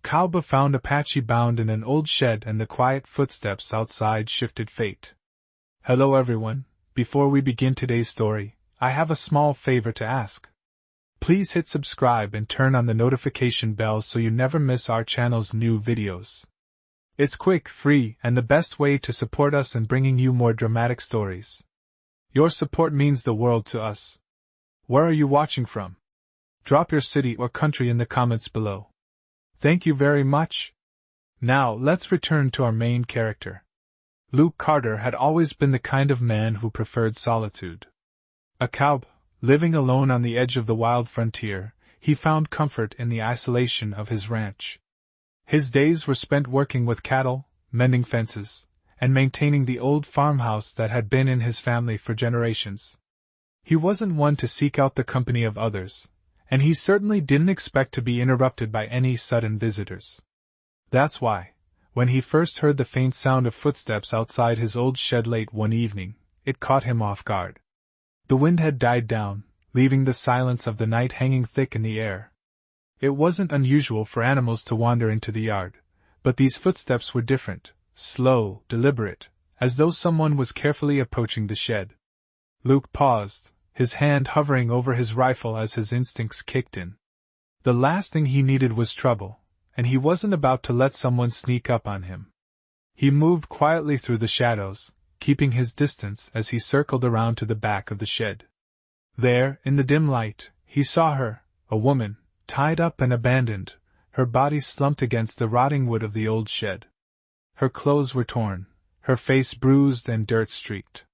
Cowboy found Apache bound in an old shed, and the quiet footsteps outside shifted fate. Hello everyone, before we begin today's story, I have a small favor to ask. Please hit subscribe and turn on the notification bell so you never miss our channel's new videos. It's quick, free, and the best way to support us in bringing you more dramatic stories. Your support means the world to us. Where are you watching from? Drop your city or country in the comments below. Thank you very much. Now, let's return to our main character. Luke Carter had always been the kind of man who preferred solitude. A cowboy, living alone on the edge of the wild frontier, he found comfort in the isolation of his ranch. His days were spent working with cattle, mending fences, and maintaining the old farmhouse that had been in his family for generations. He wasn't one to seek out the company of others, and he certainly didn't expect to be interrupted by any sudden visitors. That's why, when he first heard the faint sound of footsteps outside his old shed late one evening, it caught him off guard. The wind had died down, leaving the silence of the night hanging thick in the air. It wasn't unusual for animals to wander into the yard, but these footsteps were different, slow, deliberate, as though someone was carefully approaching the shed. Luke paused, his hand hovering over his rifle as his instincts kicked in. The last thing he needed was trouble, and he wasn't about to let someone sneak up on him. He moved quietly through the shadows, keeping his distance as he circled around to the back of the shed. There, in the dim light, he saw her, a woman, tied up and abandoned, her body slumped against the rotting wood of the old shed. Her clothes were torn, her face bruised and dirt-streaked.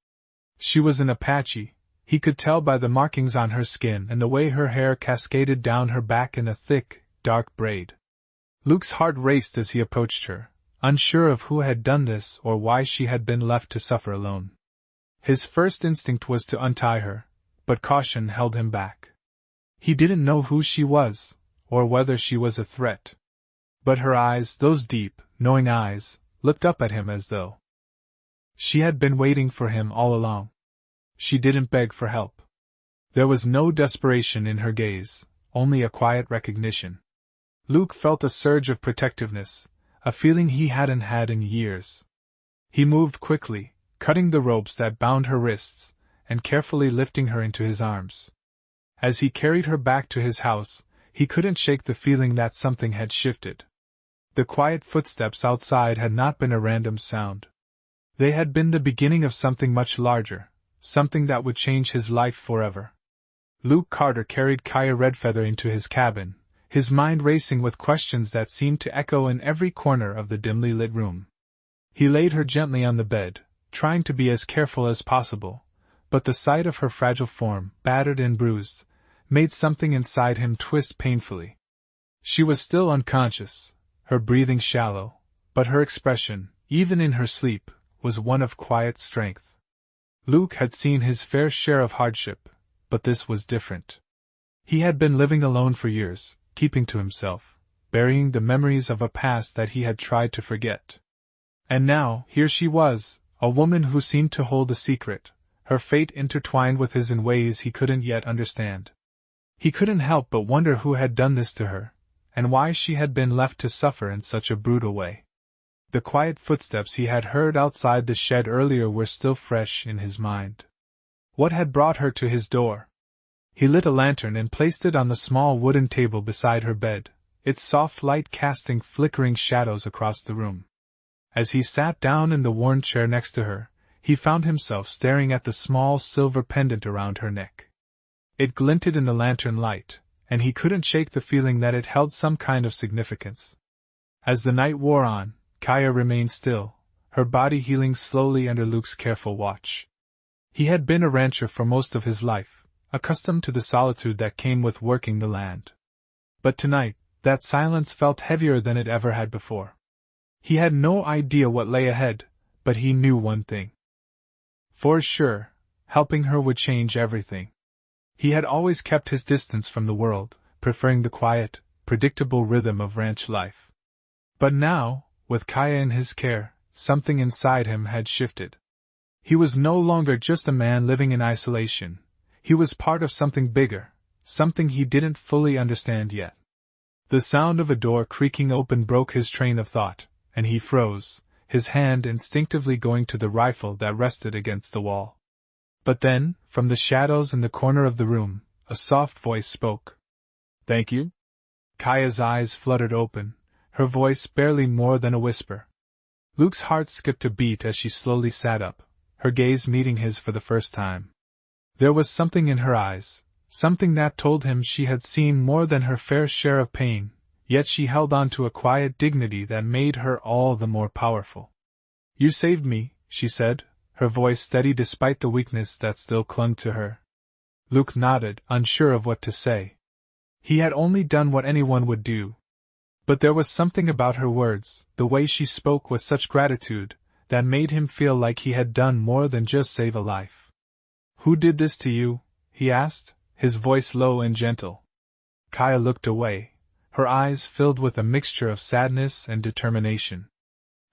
She was an Apache, he could tell by the markings on her skin and the way her hair cascaded down her back in a thick, dark braid. Luke's heart raced as he approached her, unsure of who had done this or why she had been left to suffer alone. His first instinct was to untie her, but caution held him back. He didn't know who she was, or whether she was a threat. But her eyes, those deep, knowing eyes, looked up at him as though she had been waiting for him all along. She didn't beg for help. There was no desperation in her gaze, only a quiet recognition. Luke felt a surge of protectiveness, a feeling he hadn't had in years. He moved quickly, cutting the ropes that bound her wrists, and carefully lifting her into his arms. As he carried her back to his house, he couldn't shake the feeling that something had shifted. The quiet footsteps outside had not been a random sound. They had been the beginning of something much larger, something that would change his life forever. Luke Carter carried Kaya Redfeather into his cabin, his mind racing with questions that seemed to echo in every corner of the dimly lit room. He laid her gently on the bed, trying to be as careful as possible, but the sight of her fragile form, battered and bruised, made something inside him twist painfully. She was still unconscious, her breathing shallow, but her expression, even in her sleep, was one of quiet strength. Luke had seen his fair share of hardship, but this was different. He had been living alone for years, keeping to himself, burying the memories of a past that he had tried to forget. And now, here she was, a woman who seemed to hold a secret, her fate intertwined with his in ways he couldn't yet understand. He couldn't help but wonder who had done this to her, and why she had been left to suffer in such a brutal way. The quiet footsteps he had heard outside the shed earlier were still fresh in his mind. What had brought her to his door? He lit a lantern and placed it on the small wooden table beside her bed, its soft light casting flickering shadows across the room. As he sat down in the worn chair next to her, he found himself staring at the small silver pendant around her neck. It glinted in the lantern light, and he couldn't shake the feeling that it held some kind of significance. As the night wore on, Kaya remained still, her body healing slowly under Luke's careful watch. He had been a rancher for most of his life, accustomed to the solitude that came with working the land. But tonight, that silence felt heavier than it ever had before. He had no idea what lay ahead, but he knew one thing. For sure, helping her would change everything. He had always kept his distance from the world, preferring the quiet, predictable rhythm of ranch life. But now, with Kaya in his care, something inside him had shifted. He was no longer just a man living in isolation. He was part of something bigger, something he didn't fully understand yet. The sound of a door creaking open broke his train of thought, and he froze, his hand instinctively going to the rifle that rested against the wall. But then, from the shadows in the corner of the room, a soft voice spoke. "Thank you?" Kaya's eyes fluttered open, her voice barely more than a whisper. Luke's heart skipped a beat as she slowly sat up, her gaze meeting his for the first time. There was something in her eyes, something that told him she had seen more than her fair share of pain, yet she held on to a quiet dignity that made her all the more powerful. "You saved me," she said, her voice steady despite the weakness that still clung to her. Luke nodded, unsure of what to say. He had only done what anyone would do. But there was something about her words, the way she spoke with such gratitude, that made him feel like he had done more than just save a life. "Who did this to you?" he asked, his voice low and gentle. Kaya looked away, her eyes filled with a mixture of sadness and determination.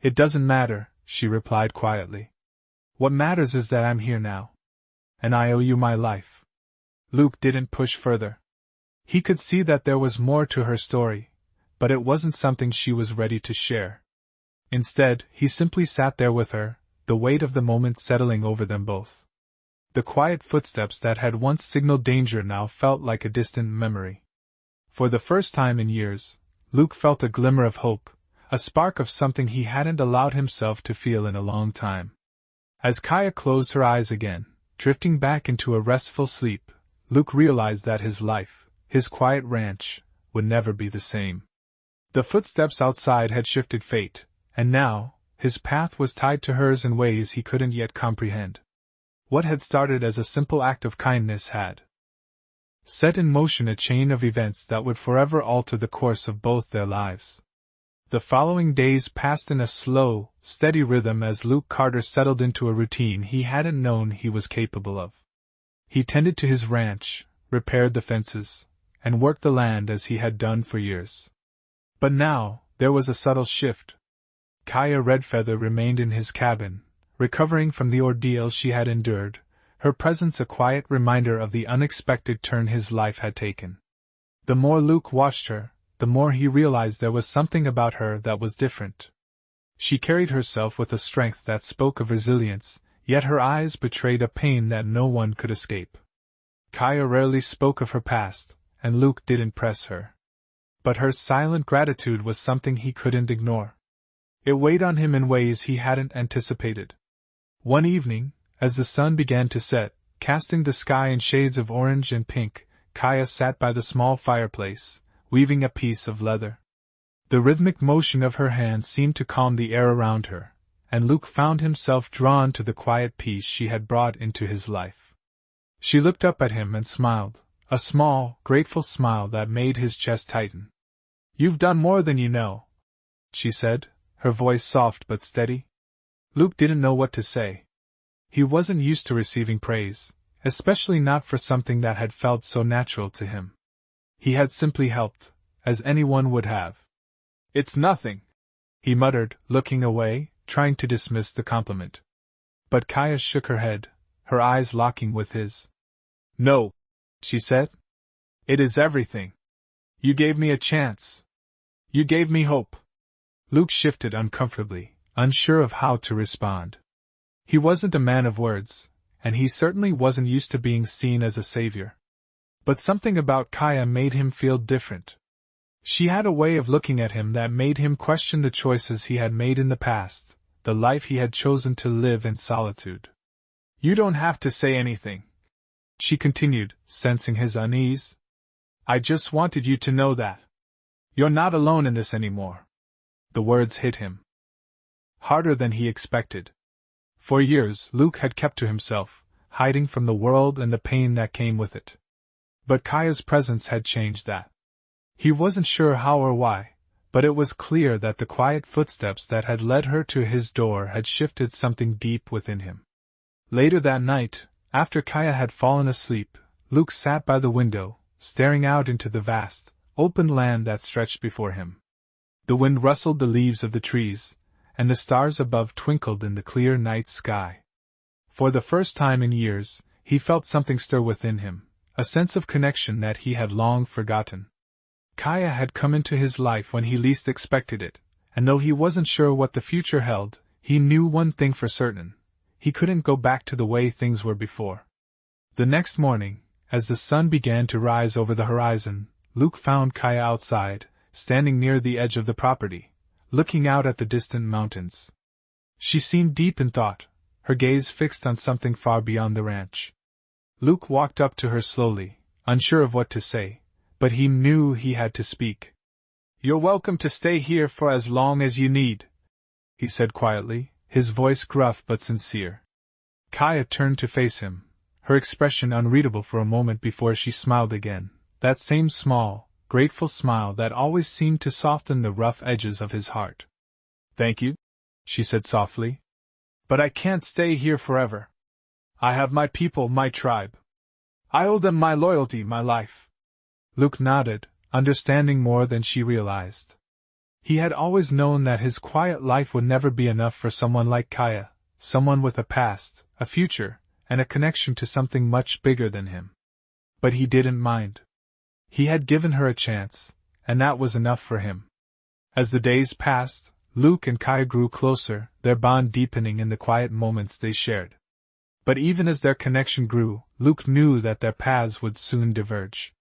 "It doesn't matter," she replied quietly. "What matters is that I'm here now. And I owe you my life." Luke didn't push further. He could see that there was more to her story, but it wasn't something she was ready to share. Instead, he simply sat there with her, the weight of the moment settling over them both. The quiet footsteps that had once signaled danger now felt like a distant memory. For the first time in years, Luke felt a glimmer of hope, a spark of something he hadn't allowed himself to feel in a long time. As Kaya closed her eyes again, drifting back into a restful sleep, Luke realized that his life, his quiet ranch, would never be the same. The footsteps outside had shifted fate, and now, his path was tied to hers in ways he couldn't yet comprehend. What had started as a simple act of kindness had set in motion a chain of events that would forever alter the course of both their lives. The following days passed in a slow, steady rhythm as Luke Carter settled into a routine he hadn't known he was capable of. He tended to his ranch, repaired the fences, and worked the land as he had done for years. But now, there was a subtle shift. Kaya Redfeather remained in his cabin, recovering from the ordeal she had endured, her presence a quiet reminder of the unexpected turn his life had taken. The more Luke watched her, the more he realized there was something about her that was different. She carried herself with a strength that spoke of resilience, yet her eyes betrayed a pain that no one could escape. Kaya rarely spoke of her past, and Luke didn't press her. But her silent gratitude was something he couldn't ignore. It weighed on him in ways he hadn't anticipated. One evening, as the sun began to set, casting the sky in shades of orange and pink, Kaya sat by the small fireplace, weaving a piece of leather. The rhythmic motion of her hands seemed to calm the air around her, and Luke found himself drawn to the quiet peace she had brought into his life. She looked up at him and smiled, a small, grateful smile that made his chest tighten. "You've done more than you know," she said, her voice soft but steady. Luke didn't know what to say. He wasn't used to receiving praise, especially not for something that had felt so natural to him. He had simply helped, as anyone would have. "It's nothing," he muttered, looking away, trying to dismiss the compliment. But Kaya shook her head, her eyes locking with his. "No," she said. "It is everything. You gave me a chance. You gave me hope." Luke shifted uncomfortably, unsure of how to respond. He wasn't a man of words, and he certainly wasn't used to being seen as a savior. But something about Kaya made him feel different. She had a way of looking at him that made him question the choices he had made in the past, the life he had chosen to live in solitude. "You don't have to say anything," she continued, sensing his unease. "I just wanted you to know that. You're not alone in this anymore." The words hit him harder than he expected. For years, Luke had kept to himself, hiding from the world and the pain that came with it. But Kaya's presence had changed that. He wasn't sure how or why, but it was clear that the quiet footsteps that had led her to his door had shifted something deep within him. Later that night, after Kaya had fallen asleep, Luke sat by the window, staring out into the vast, open land that stretched before him. The wind rustled the leaves of the trees, and the stars above twinkled in the clear night sky. For the first time in years, he felt something stir within him, a sense of connection that he had long forgotten. Kaya had come into his life when he least expected it, and though he wasn't sure what the future held, he knew one thing for certain: he couldn't go back to the way things were before. The next morning, as the sun began to rise over the horizon, Luke found Kaya outside, standing near the edge of the property, looking out at the distant mountains. She seemed deep in thought, her gaze fixed on something far beyond the ranch. Luke walked up to her slowly, unsure of what to say, but he knew he had to speak. "You're welcome to stay here for as long as you need," he said quietly, his voice gruff but sincere. Kaya turned to face him, her expression unreadable for a moment before she smiled again, that same small, grateful smile that always seemed to soften the rough edges of his heart. "Thank you," she said softly. "But I can't stay here forever. I have my people, my tribe. I owe them my loyalty, my life." Luke nodded, understanding more than she realized. He had always known that his quiet life would never be enough for someone like Kaya, someone with a past, a future, and a connection to something much bigger than him. But he didn't mind. He had given her a chance, and that was enough for him. As the days passed, Luke and Kaya grew closer, their bond deepening in the quiet moments they shared. But even as their connection grew, Luke knew that their paths would soon diverge.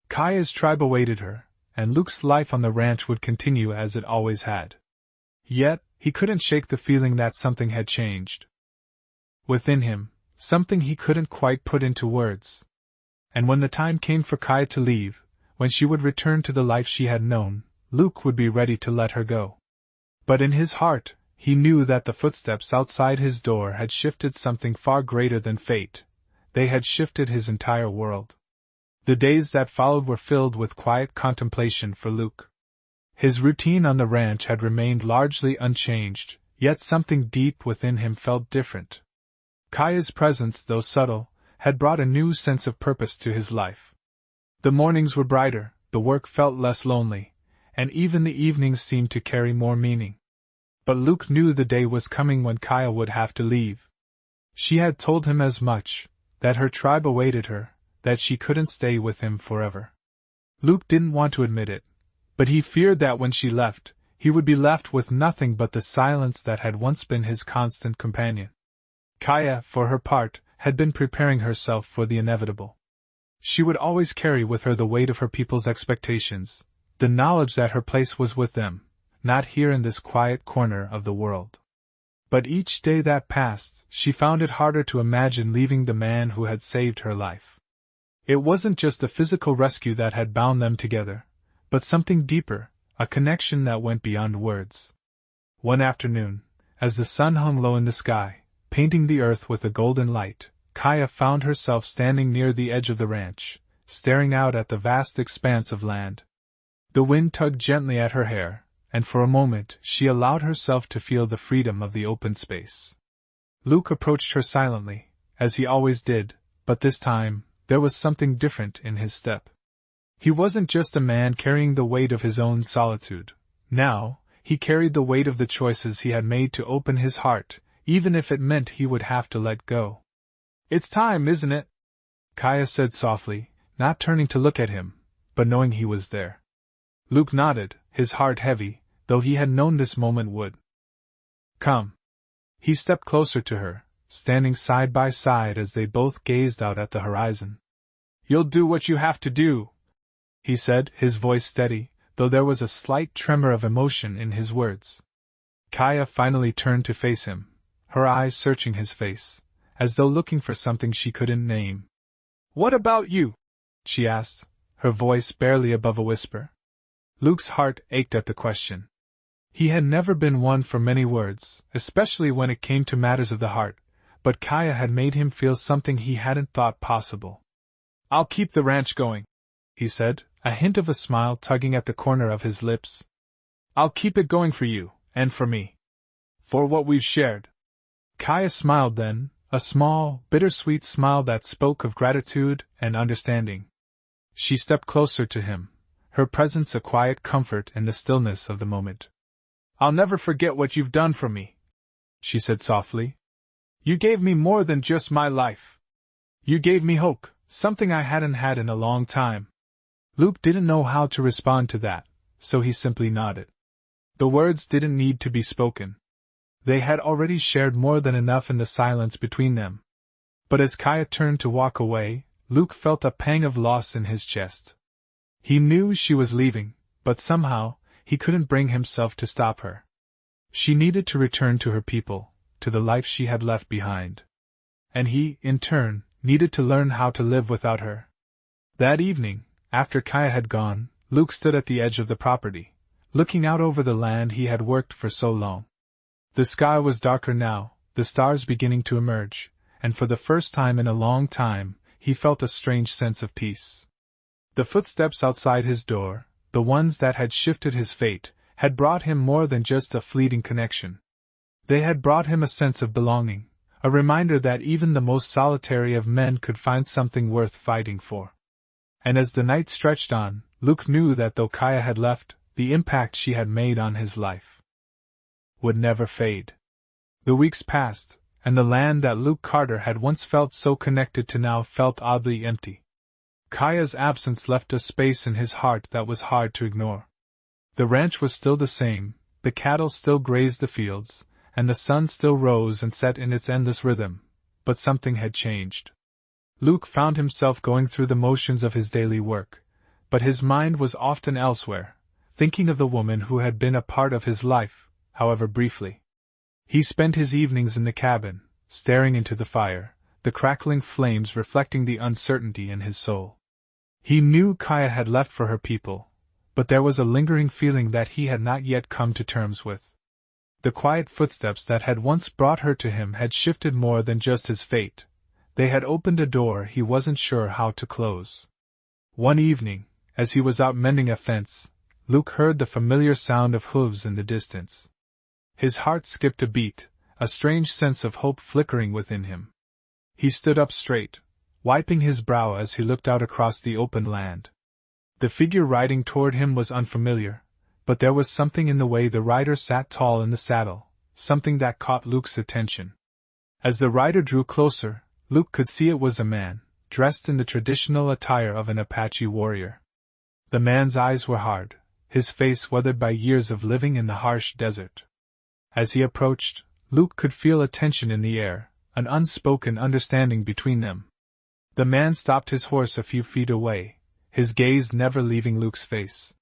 Kaya's tribe awaited her, and Luke's life on the ranch would continue as it always had. Yet, he couldn't shake the feeling that something had changed. Within him, something he couldn't quite put into words. And when the time came for Kaya to leave, when she would return to the life she had known, Luke would be ready to let her go. But in his heart, he knew that the footsteps outside his door had shifted something far greater than fate. They had shifted his entire world. The days that followed were filled with quiet contemplation for Luke. His routine on the ranch had remained largely unchanged, yet something deep within him felt different. Kaya's presence, though subtle, had brought a new sense of purpose to his life. The mornings were brighter, the work felt less lonely, and even the evenings seemed to carry more meaning. But Luke knew the day was coming when Kaya would have to leave. She had told him as much, that her tribe awaited her, that she couldn't stay with him forever. Luke didn't want to admit it, but he feared that when she left, he would be left with nothing but the silence that had once been his constant companion. Kaya, for her part, had been preparing herself for the inevitable. She would always carry with her the weight of her people's expectations, the knowledge that her place was with them, not here in this quiet corner of the world. But each day that passed, she found it harder to imagine leaving the man who had saved her life. It wasn't just the physical rescue that had bound them together, but something deeper, a connection that went beyond words. One afternoon, as the sun hung low in the sky, painting the earth with a golden light, Kaya found herself standing near the edge of the ranch, staring out at the vast expanse of land. The wind tugged gently at her hair, and for a moment she allowed herself to feel the freedom of the open space. Luke approached her silently, as he always did, but this time, there was something different in his step. He wasn't just a man carrying the weight of his own solitude. Now, he carried the weight of the choices he had made to open his heart, even if it meant he would have to let go. "It's time, isn't it?" Kaya said softly, not turning to look at him, but knowing he was there. Luke nodded, his heart heavy, though he had known this moment would come. He stepped closer to her, standing side by side as they both gazed out at the horizon. "You'll do what you have to do," he said, his voice steady, though there was a slight tremor of emotion in his words. Kaya finally turned to face him, her eyes searching his face, as though looking for something she couldn't name. "What about you?" she asked, her voice barely above a whisper. Luke's heart ached at the question. He had never been one for many words, especially when it came to matters of the heart, but Kaya had made him feel something he hadn't thought possible. "I'll keep the ranch going," he said, a hint of a smile tugging at the corner of his lips. "I'll keep it going for you, and for me. For what we've shared." Kaya smiled then, a small, bittersweet smile that spoke of gratitude and understanding. She stepped closer to him, her presence a quiet comfort in the stillness of the moment. "I'll never forget what you've done for me," she said softly. "You gave me more than just my life. You gave me hope, something I hadn't had in a long time." Luke didn't know how to respond to that, so he simply nodded. The words didn't need to be spoken. They had already shared more than enough in the silence between them. But as Kaya turned to walk away, Luke felt a pang of loss in his chest. He knew she was leaving, but somehow, he couldn't bring himself to stop her. She needed to return to her people, to the life she had left behind. And he, in turn, needed to learn how to live without her. That evening, after Kaya had gone, Luke stood at the edge of the property, looking out over the land he had worked for so long. The sky was darker now, the stars beginning to emerge, and for the first time in a long time, he felt a strange sense of peace. The footsteps outside his door, the ones that had shifted his fate, had brought him more than just a fleeting connection. They had brought him a sense of belonging, a reminder that even the most solitary of men could find something worth fighting for. And as the night stretched on, Luke knew that though Kaya had left, the impact she had made on his life would never fade. The weeks passed, and the land that Luke Carter had once felt so connected to now felt oddly empty. Kaya's absence left a space in his heart that was hard to ignore. The ranch was still the same, the cattle still grazed the fields, and the sun still rose and set in its endless rhythm, but something had changed. Luke found himself going through the motions of his daily work, but his mind was often elsewhere, thinking of the woman who had been a part of his life, however briefly. He spent his evenings in the cabin, staring into the fire, the crackling flames reflecting the uncertainty in his soul. He knew Kaya had left for her people, but there was a lingering feeling that he had not yet come to terms with. The quiet footsteps that had once brought her to him had shifted more than just his fate. They had opened a door he wasn't sure how to close. One evening, as he was out mending a fence, Luke heard the familiar sound of hooves in the distance. His heart skipped a beat, a strange sense of hope flickering within him. He stood up straight, wiping his brow as he looked out across the open land. The figure riding toward him was unfamiliar, but there was something in the way the rider sat tall in the saddle, something that caught Luke's attention. As the rider drew closer, Luke could see it was a man, dressed in the traditional attire of an Apache warrior. The man's eyes were hard, his face weathered by years of living in the harsh desert. As he approached, Luke could feel a tension in the air, an unspoken understanding between them. The man stopped his horse a few feet away, his gaze never leaving Luke's face.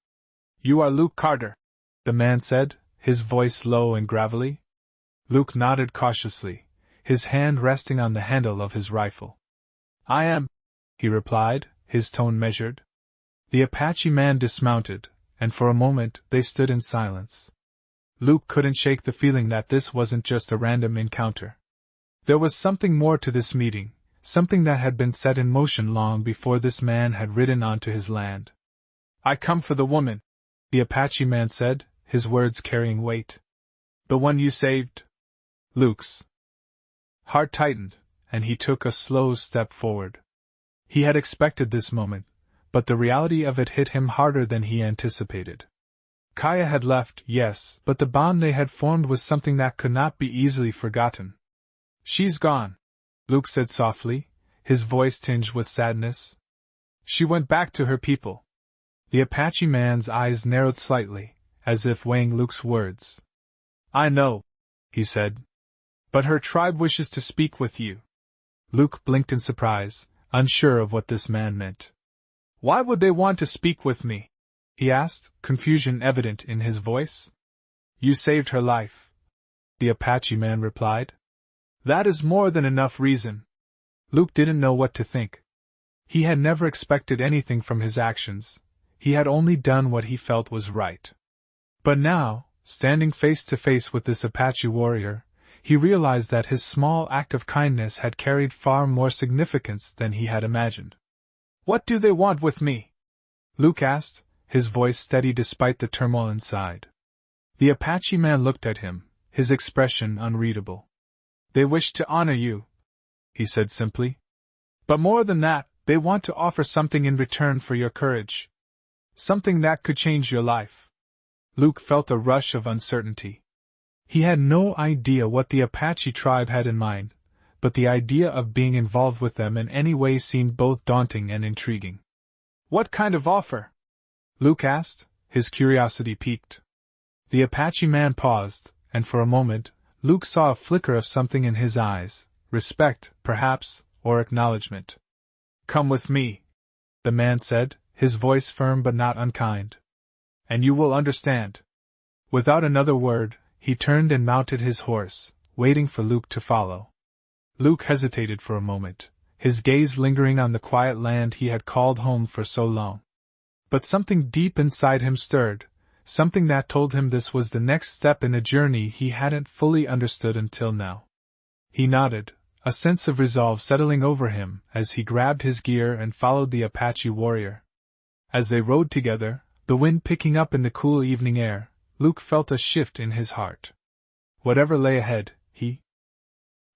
"You are Luke Carter," the man said, his voice low and gravelly. Luke nodded cautiously, his hand resting on the handle of his rifle. "I am," he replied, his tone measured. The Apache man dismounted, and for a moment they stood in silence. Luke couldn't shake the feeling that this wasn't just a random encounter. There was something more to this meeting, something that had been set in motion long before this man had ridden onto his land. "I come for the woman," the Apache man said, his words carrying weight. "The one you saved?" Luke's heart tightened, and he took a slow step forward. He had expected this moment, but the reality of it hit him harder than he anticipated. Kaya had left, yes, but the bond they had formed was something that could not be easily forgotten. "She's gone," Luke said softly, his voice tinged with sadness. "She went back to her people." The Apache man's eyes narrowed slightly, as if weighing Luke's words. "I know," he said. "But her tribe wishes to speak with you." Luke blinked in surprise, unsure of what this man meant. "Why would they want to speak with me?" he asked, confusion evident in his voice. "You saved her life," the Apache man replied. "That is more than enough reason." Luke didn't know what to think. He had never expected anything from his actions, he had only done what he felt was right. But now, standing face to face with this Apache warrior, he realized that his small act of kindness had carried far more significance than he had imagined. "What do they want with me?" Luke asked, his voice steady despite the turmoil inside. The Apache man looked at him, his expression unreadable. "They wish to honor you," he said simply. "But more than that, they want to offer something in return for your courage. Something that could change your life." Luke felt a rush of uncertainty. He had no idea what the Apache tribe had in mind, but the idea of being involved with them in any way seemed both daunting and intriguing. What kind of offer? Luke asked, his curiosity piqued. The Apache man paused, and for a moment, Luke saw a flicker of something in his eyes, respect, perhaps, or acknowledgement. Come with me, the man said, his voice firm but not unkind. And you will understand. Without another word, he turned and mounted his horse, waiting for Luke to follow. Luke hesitated for a moment, his gaze lingering on the quiet land he had called home for so long. But something deep inside him stirred, something that told him this was the next step in a journey he hadn't fully understood until now. He nodded, a sense of resolve settling over him as he grabbed his gear and followed the Apache warrior. As they rode together, the wind picking up in the cool evening air, Luke felt a shift in his heart. Whatever lay ahead, he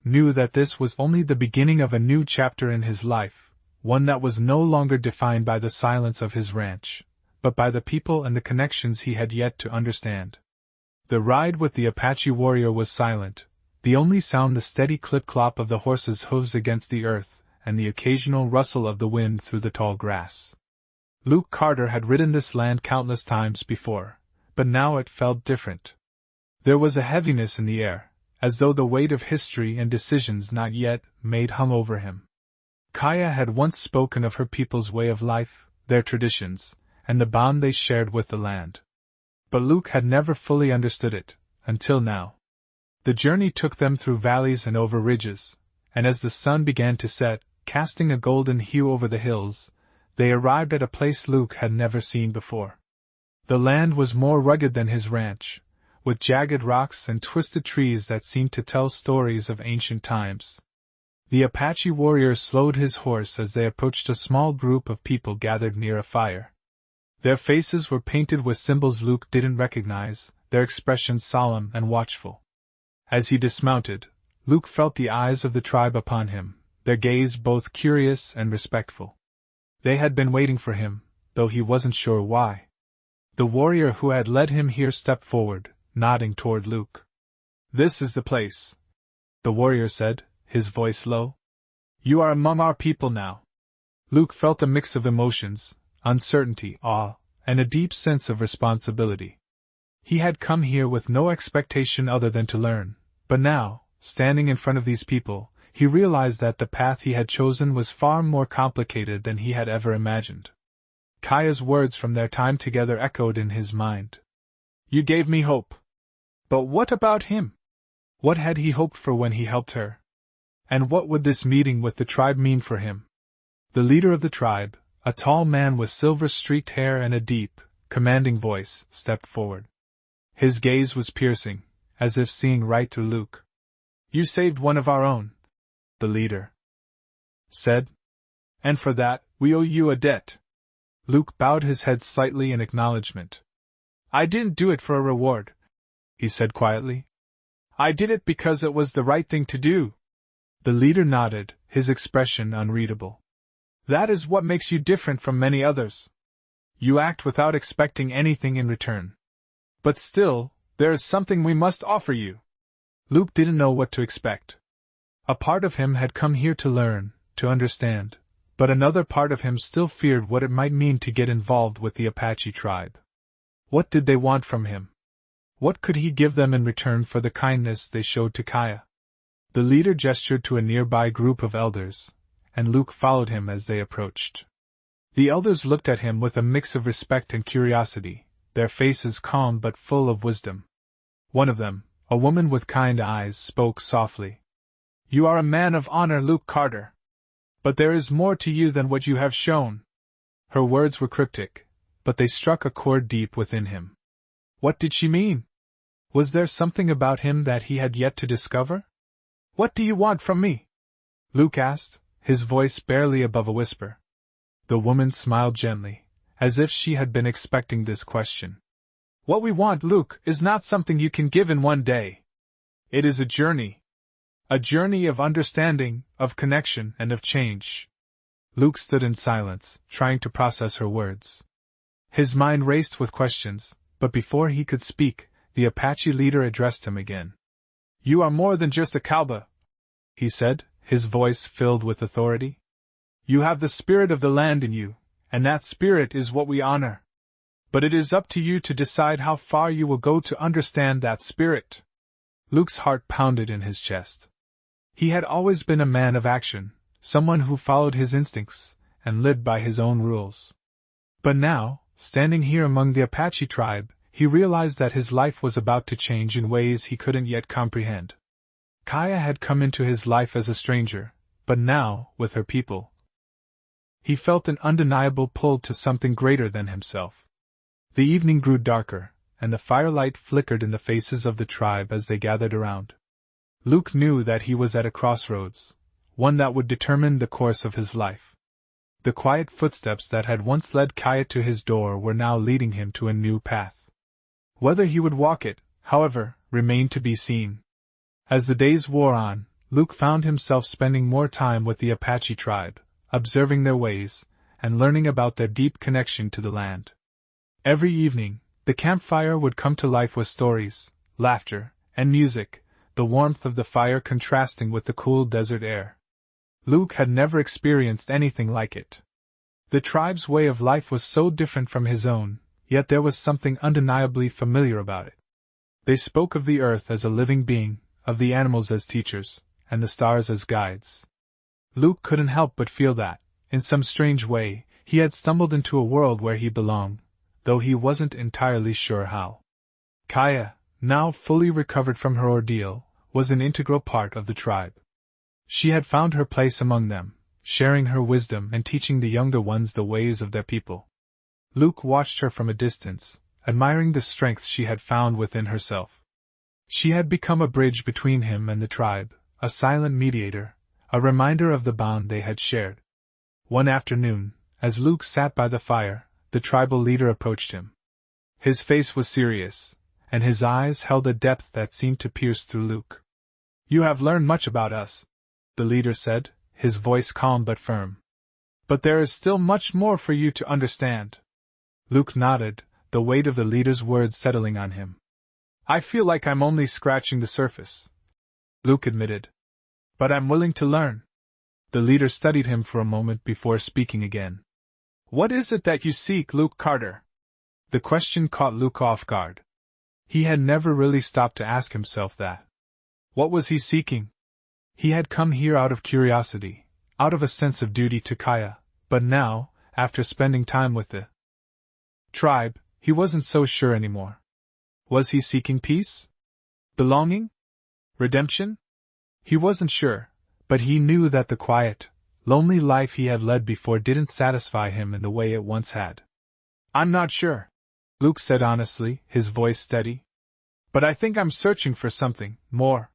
knew that this was only the beginning of a new chapter in his life, one that was no longer defined by the silence of his ranch, but by the people and the connections he had yet to understand. The ride with the Apache warrior was silent, the only sound the steady clip-clop of the horse's hooves against the earth and the occasional rustle of the wind through the tall grass. Luke Carter had ridden this land countless times before, but now it felt different. There was a heaviness in the air, as though the weight of history and decisions not yet made hung over him. Kaya had once spoken of her people's way of life, their traditions, and the bond they shared with the land. But Luke had never fully understood it, until now. The journey took them through valleys and over ridges, and as the sun began to set, casting a golden hue over the hills, they arrived at a place Luke had never seen before. The land was more rugged than his ranch, with jagged rocks and twisted trees that seemed to tell stories of ancient times. The Apache warrior slowed his horse as they approached a small group of people gathered near a fire. Their faces were painted with symbols Luke didn't recognize, their expressions solemn and watchful. As he dismounted, Luke felt the eyes of the tribe upon him, their gaze both curious and respectful. They had been waiting for him, though he wasn't sure why. The warrior who had led him here stepped forward, nodding toward Luke. "This is the place," the warrior said, his voice low. "You are among our people now." Luke felt a mix of emotions, uncertainty, awe, and a deep sense of responsibility. He had come here with no expectation other than to learn, but now, standing in front of these people, he realized that the path he had chosen was far more complicated than he had ever imagined. Kaya's words from their time together echoed in his mind. "You gave me hope." But what about him? What had he hoped for when he helped her? And what would this meeting with the tribe mean for him? The leader of the tribe, a tall man with silver-streaked hair and a deep, commanding voice, stepped forward. His gaze was piercing, as if seeing right through Luke. "You saved one of our own," the leader said. "And for that, we owe you a debt." Luke bowed his head slightly in acknowledgement. "I didn't do it for a reward," he said quietly. "I did it because it was the right thing to do." The leader nodded, his expression unreadable. "That is what makes you different from many others. You act without expecting anything in return. But still, there is something we must offer you." Luke didn't know what to expect. A part of him had come here to learn, to understand, but another part of him still feared what it might mean to get involved with the Apache tribe. What did they want from him? What could he give them in return for the kindness they showed to Kaya? The leader gestured to a nearby group of elders, and Luke followed him as they approached. The elders looked at him with a mix of respect and curiosity, their faces calm but full of wisdom. One of them, a woman with kind eyes, spoke softly. "You are a man of honor, Luke Carter. But there is more to you than what you have shown." Her words were cryptic, but they struck a chord deep within him. What did she mean? Was there something about him that he had yet to discover? "What do you want from me?" Luke asked, his voice barely above a whisper. The woman smiled gently, as if she had been expecting this question. "What we want, Luke, is not something you can give in one day. It is a journey. A journey of understanding, of connection, and of change." Luke stood in silence, trying to process her words. His mind raced with questions, but before he could speak, the Apache leader addressed him again. "You are more than just a cowboy," he said, his voice filled with authority. "You have the spirit of the land in you, And that spirit is what we honor. But it is up to you to decide how far you will go to understand that spirit. Luke's heart pounded in his chest. He had always been a man of action, someone who followed his instincts and lived by his own rules. But now, standing here among the Apache tribe, he realized that his life was about to change in ways he couldn't yet comprehend. Kaya had come into his life as a stranger, but now, with her people, he felt an undeniable pull to something greater than himself. The evening grew darker, and the firelight flickered in the faces of the tribe as they gathered around. Luke knew that he was at a crossroads, one that would determine the course of his life. The quiet footsteps that had once led Kaya to his door were now leading him to a new path. Whether he would walk it, however, remained to be seen. As the days wore on, Luke found himself spending more time with the Apache tribe, observing their ways, and learning about their deep connection to the land. Every evening, the campfire would come to life with stories, laughter, and music, the warmth of the fire contrasting with the cool desert air. Luke had never experienced anything like it. The tribe's way of life was so different from his own, yet there was something undeniably familiar about it. They spoke of the earth as a living being, of the animals as teachers, and the stars as guides. Luke couldn't help but feel that, in some strange way, he had stumbled into a world where he belonged, though he wasn't entirely sure how. Kaya, now fully recovered from her ordeal, was an integral part of the tribe. She had found her place among them, sharing her wisdom and teaching the younger ones the ways of their people. Luke watched her from a distance, admiring the strength she had found within herself. She had become a bridge between him and the tribe, a silent mediator, a reminder of the bond they had shared. One afternoon, as Luke sat by the fire, the tribal leader approached him. His face was serious, and his eyes held a depth that seemed to pierce through Luke. "You have learned much about us," the leader said, his voice calm but firm. "But there is still much more for you to understand." Luke nodded, the weight of the leader's words settling on him. "I feel like I'm only scratching the surface," Luke admitted. "But I'm willing to learn." The leader studied him for a moment before speaking again. "What is it that you seek, Luke Carter?" The question caught Luke off guard. He had never really stopped to ask himself that. What was he seeking? He had come here out of curiosity, out of a sense of duty to Kaya, but now, after spending time with the tribe, he wasn't so sure anymore. Was he seeking peace? Belonging? Redemption? He wasn't sure, but he knew that the quiet, lonely life he had led before didn't satisfy him in the way it once had. "I'm not sure," Luke said honestly, his voice steady. "But I think I'm searching for something more.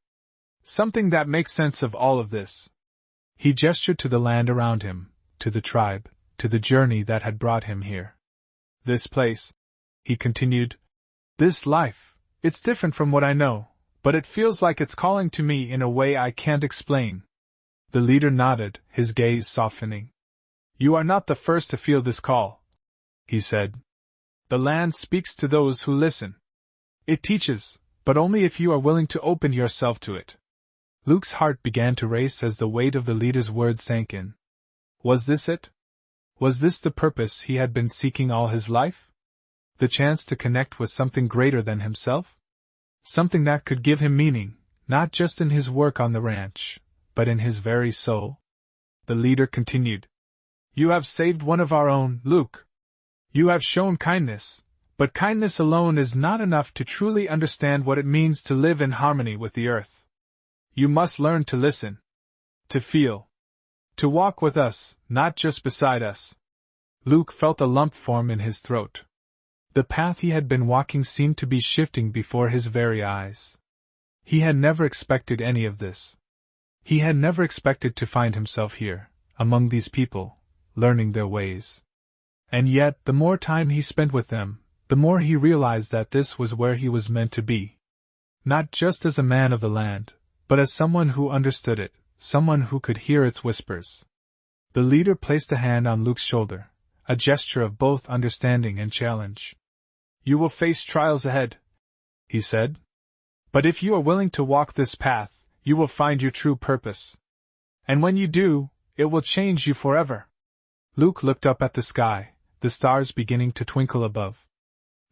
Something that makes sense of all of this." He gestured to the land around him, to the tribe, to the journey that had brought him here. "This place," he continued, "this life, it's different from what I know, but it feels like it's calling to me in a way I can't explain." The leader nodded, his gaze softening. "You are not the first to feel this call," he said. "The land speaks to those who listen. It teaches, but only if you are willing to open yourself to it." Luke's heart began to race as the weight of the leader's words sank in. Was this it? Was this the purpose he had been seeking all his life? The chance to connect with something greater than himself? Something that could give him meaning, not just in his work on the ranch, but in his very soul? The leader continued. "You have saved one of our own, Luke. You have shown kindness, but kindness alone is not enough to truly understand what it means to live in harmony with the earth. You must learn to listen, to feel, to walk with us, not just beside us." Luke felt a lump form in his throat. The path he had been walking seemed to be shifting before his very eyes. He had never expected any of this. He had never expected to find himself here, among these people, learning their ways. And yet, the more time he spent with them, the more he realized that this was where he was meant to be. Not just as a man of the land, but as someone who understood it, someone who could hear its whispers. The leader placed a hand on Luke's shoulder, a gesture of both understanding and challenge. "You will face trials ahead," he said. "But if you are willing to walk this path, you will find your true purpose. And when you do, it will change you forever." Luke looked up at the sky, the stars beginning to twinkle above.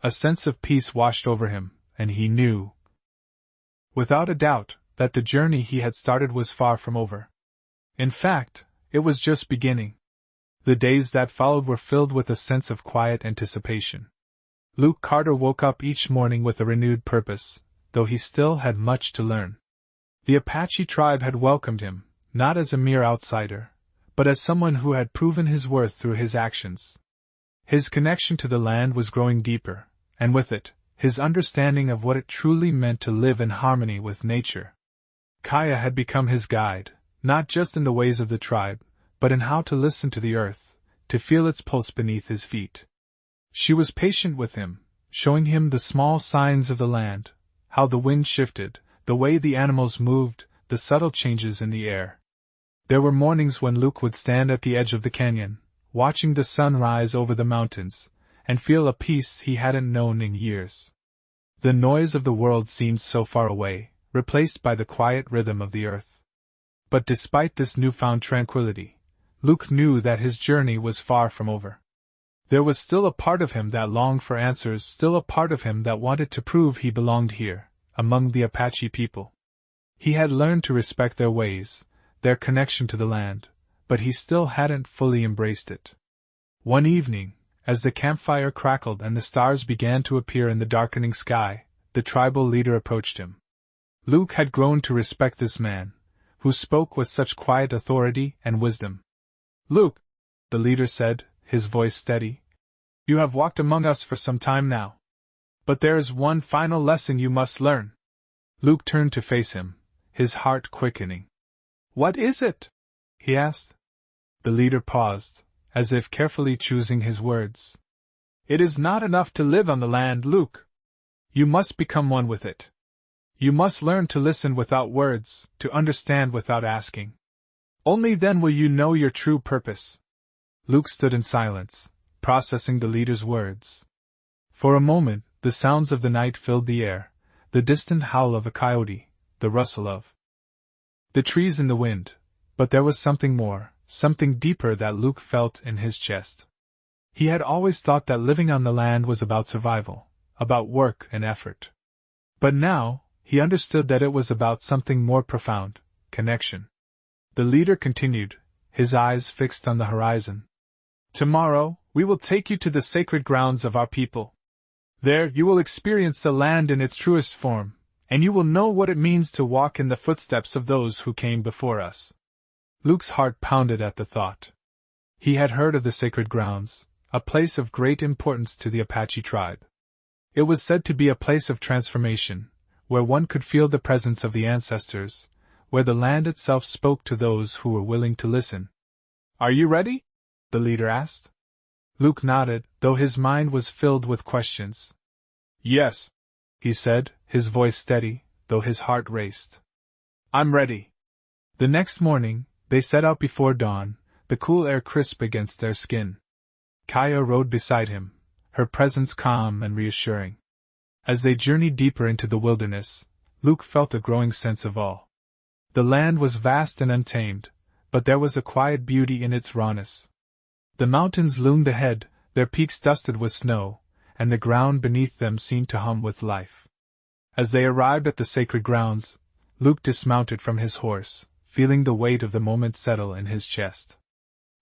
A sense of peace washed over him, and he knew, without a doubt, that the journey he had started was far from over. In fact, it was just beginning. The days that followed were filled with a sense of quiet anticipation. Luke Carter woke up each morning with a renewed purpose, though he still had much to learn. The Apache tribe had welcomed him, not as a mere outsider, but as someone who had proven his worth through his actions. His connection to the land was growing deeper, and with it, his understanding of what it truly meant to live in harmony with nature. Kaya had become his guide, not just in the ways of the tribe, but in how to listen to the earth, to feel its pulse beneath his feet. She was patient with him, showing him the small signs of the land, how the wind shifted, the way the animals moved, the subtle changes in the air. There were mornings when Luke would stand at the edge of the canyon, watching the sun rise over the mountains, and feel a peace he hadn't known in years. The noise of the world seemed so far away, replaced by the quiet rhythm of the earth. But despite this newfound tranquility, Luke knew that his journey was far from over. There was still a part of him that longed for answers, still a part of him that wanted to prove he belonged here, among the Apache people. He had learned to respect their ways, their connection to the land, but he still hadn't fully embraced it. One evening, as the campfire crackled and the stars began to appear in the darkening sky, the tribal leader approached him. Luke had grown to respect this man, who spoke with such quiet authority and wisdom. "Luke," the leader said, his voice steady, "you have walked among us for some time now. But there is one final lesson you must learn." Luke turned to face him, his heart quickening. "What is it?" he asked. The leader paused, as if carefully choosing his words. "It is not enough to live on the land, Luke. You must become one with it. You must learn to listen without words, to understand without asking. Only then will you know your true purpose." Luke stood in silence, processing the leader's words. For a moment, the sounds of the night filled the air, the distant howl of a coyote, the rustle of the trees in the wind, but there was something more, something deeper that Luke felt in his chest. He had always thought that living on the land was about survival, about work and effort. But now, he understood that it was about something more profound, connection. The leader continued, his eyes fixed on the horizon. "Tomorrow, we will take you to the sacred grounds of our people. There you will experience the land in its truest form, and you will know what it means to walk in the footsteps of those who came before us." Luke's heart pounded at the thought. He had heard of the sacred grounds, a place of great importance to the Apache tribe. It was said to be a place of transformation, where one could feel the presence of the ancestors, where the land itself spoke to those who were willing to listen. "Are you ready?" the leader asked. Luke nodded, though his mind was filled with questions. "Yes," he said, his voice steady, though his heart raced. "I'm ready." The next morning, they set out before dawn, the cool air crisp against their skin. Kaya rode beside him, her presence calm and reassuring. As they journeyed deeper into the wilderness, Luke felt a growing sense of awe. The land was vast and untamed, but there was a quiet beauty in its rawness. The mountains loomed ahead, their peaks dusted with snow, and the ground beneath them seemed to hum with life. As they arrived at the sacred grounds, Luke dismounted from his horse, feeling the weight of the moment settle in his chest.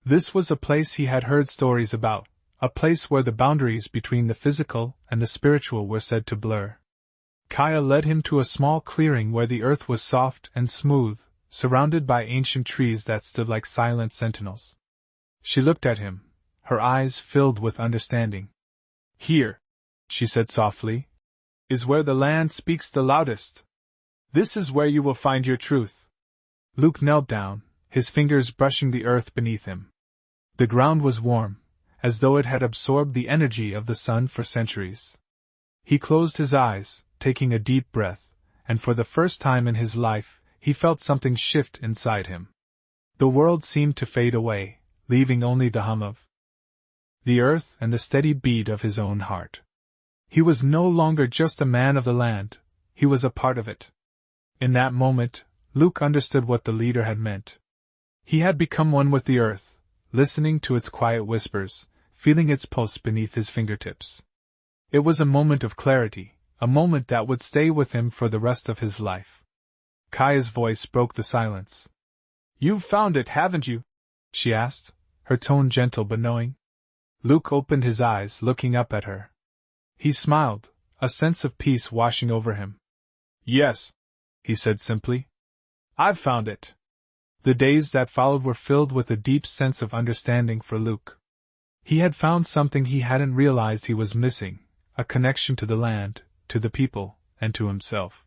This was a place he had heard stories about, a place where the boundaries between the physical and the spiritual were said to blur. Kaya led him to a small clearing where the earth was soft and smooth, surrounded by ancient trees that stood like silent sentinels. She looked at him, her eyes filled with understanding. "Here," she said softly, "is where the land speaks the loudest. This is where you will find your truth." Luke knelt down, his fingers brushing the earth beneath him. The ground was warm, as though it had absorbed the energy of the sun for centuries. He closed his eyes, taking a deep breath, and for the first time in his life, he felt something shift inside him. The world seemed to fade away, leaving only the hum of the earth and the steady beat of his own heart. He was no longer just a man of the land, he was a part of it. In that moment, Luke understood what the leader had meant. He had become one with the earth, listening to its quiet whispers, feeling its pulse beneath his fingertips. It was a moment of clarity, a moment that would stay with him for the rest of his life. Kaya's voice broke the silence. "You've found it, haven't you?" she asked, her tone gentle but knowing. Luke opened his eyes, looking up at her. He smiled, a sense of peace washing over him. "Yes," he said simply. "I've found it." The days that followed were filled with a deep sense of understanding for Luke. He had found something he hadn't realized he was missing, a connection to the land, to the people, and to himself.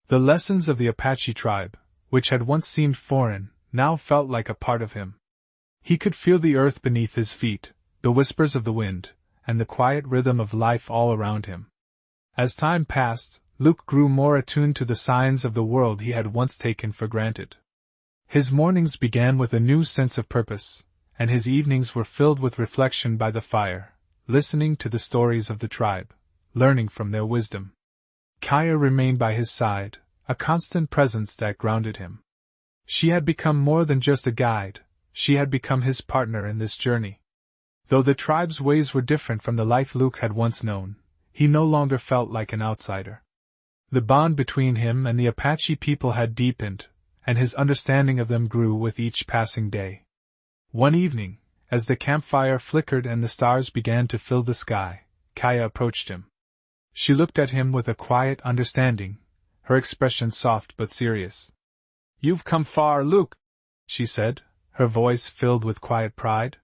The lessons of the Apache tribe, which had once seemed foreign, now felt like a part of him. He could feel the earth beneath his feet, the whispers of the wind, and the quiet rhythm of life all around him. As time passed, Luke grew more attuned to the signs of the world he had once taken for granted. His mornings began with a new sense of purpose, and his evenings were filled with reflection by the fire, listening to the stories of the tribe, learning from their wisdom. Kaya remained by his side, a constant presence that grounded him. She had become more than just a guide, she had become his partner in this journey. Though the tribe's ways were different from the life Luke had once known, he no longer felt like an outsider. The bond between him and the Apache people had deepened, and his understanding of them grew with each passing day. One evening, as the campfire flickered and the stars began to fill the sky, Kaya approached him. She looked at him with a quiet understanding, her expression soft but serious. "You've come far, Luke," she said, her voice filled with quiet pride.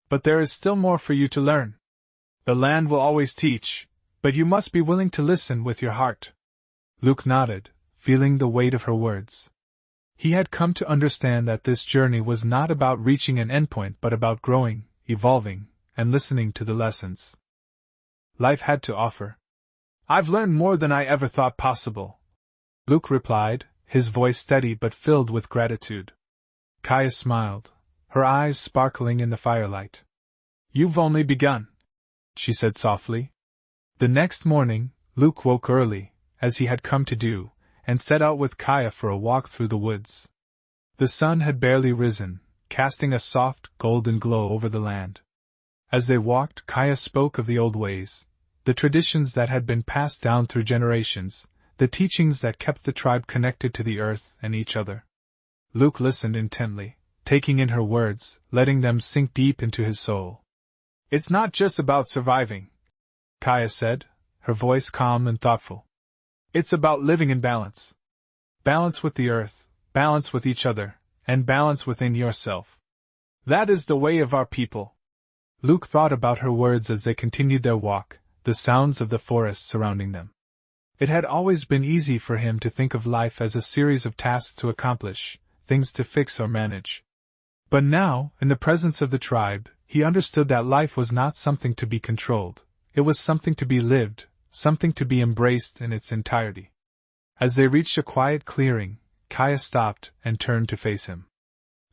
"But there is still more for you to learn. The land will always teach, but you must be willing to listen with your heart." Luke nodded, feeling the weight of her words. He had come to understand that this journey was not about reaching an endpoint but about growing, evolving, and listening to the lessons life had to offer. "I've learned more than I ever thought possible," Luke replied, his voice steady but filled with gratitude. Kaya smiled, her eyes sparkling in the firelight. "You've only begun," she said softly. The next morning, Luke woke early, as he had come to do, and set out with Kaya for a walk through the woods. The sun had barely risen, casting a soft, golden glow over the land. As they walked, Kaya spoke of the old ways, the traditions that had been passed down through generations, the teachings that kept the tribe connected to the earth and each other. Luke listened intently, taking in her words, letting them sink deep into his soul. "It's not just about surviving," Kaya said, her voice calm and thoughtful. "It's about living in balance. Balance with the earth, balance with each other, and balance within yourself. That is the way of our people." Luke thought about her words as they continued their walk, the sounds of the forest surrounding them. It had always been easy for him to think of life as a series of tasks to accomplish, things to fix or manage. But now, in the presence of the tribe, he understood that life was not something to be controlled, it was something to be lived, something to be embraced in its entirety. As they reached a quiet clearing, Kaya stopped and turned to face him.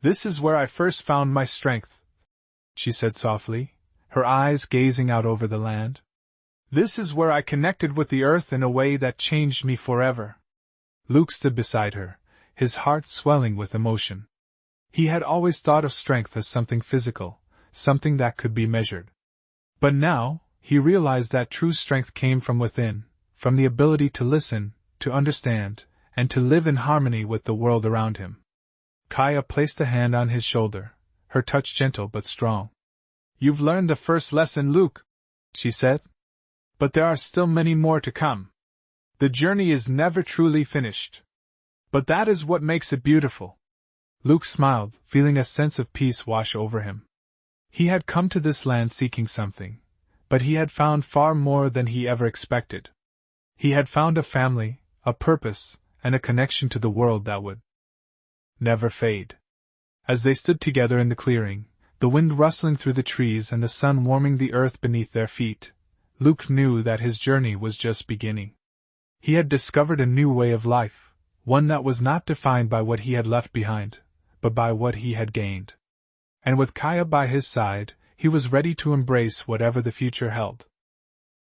"This is where I first found my strength," she said softly, her eyes gazing out over the land. "This is where I connected with the earth in a way that changed me forever." Luke stood beside her, his heart swelling with emotion. He had always thought of strength as something physical, something that could be measured. But now, he realized that true strength came from within, from the ability to listen, to understand, and to live in harmony with the world around him. Kaya placed a hand on his shoulder, her touch gentle but strong. "You've learned the first lesson, Luke," she said. "But there are still many more to come. The journey is never truly finished. But that is what makes it beautiful." Luke smiled, feeling a sense of peace wash over him. He had come to this land seeking something, but he had found far more than he ever expected. He had found a family, a purpose, and a connection to the world that would never fade. As they stood together in the clearing, the wind rustling through the trees and the sun warming the earth beneath their feet, Luke knew that his journey was just beginning. He had discovered a new way of life, one that was not defined by what he had left behind, but by what he had gained. And with Kaya by his side, he was ready to embrace whatever the future held.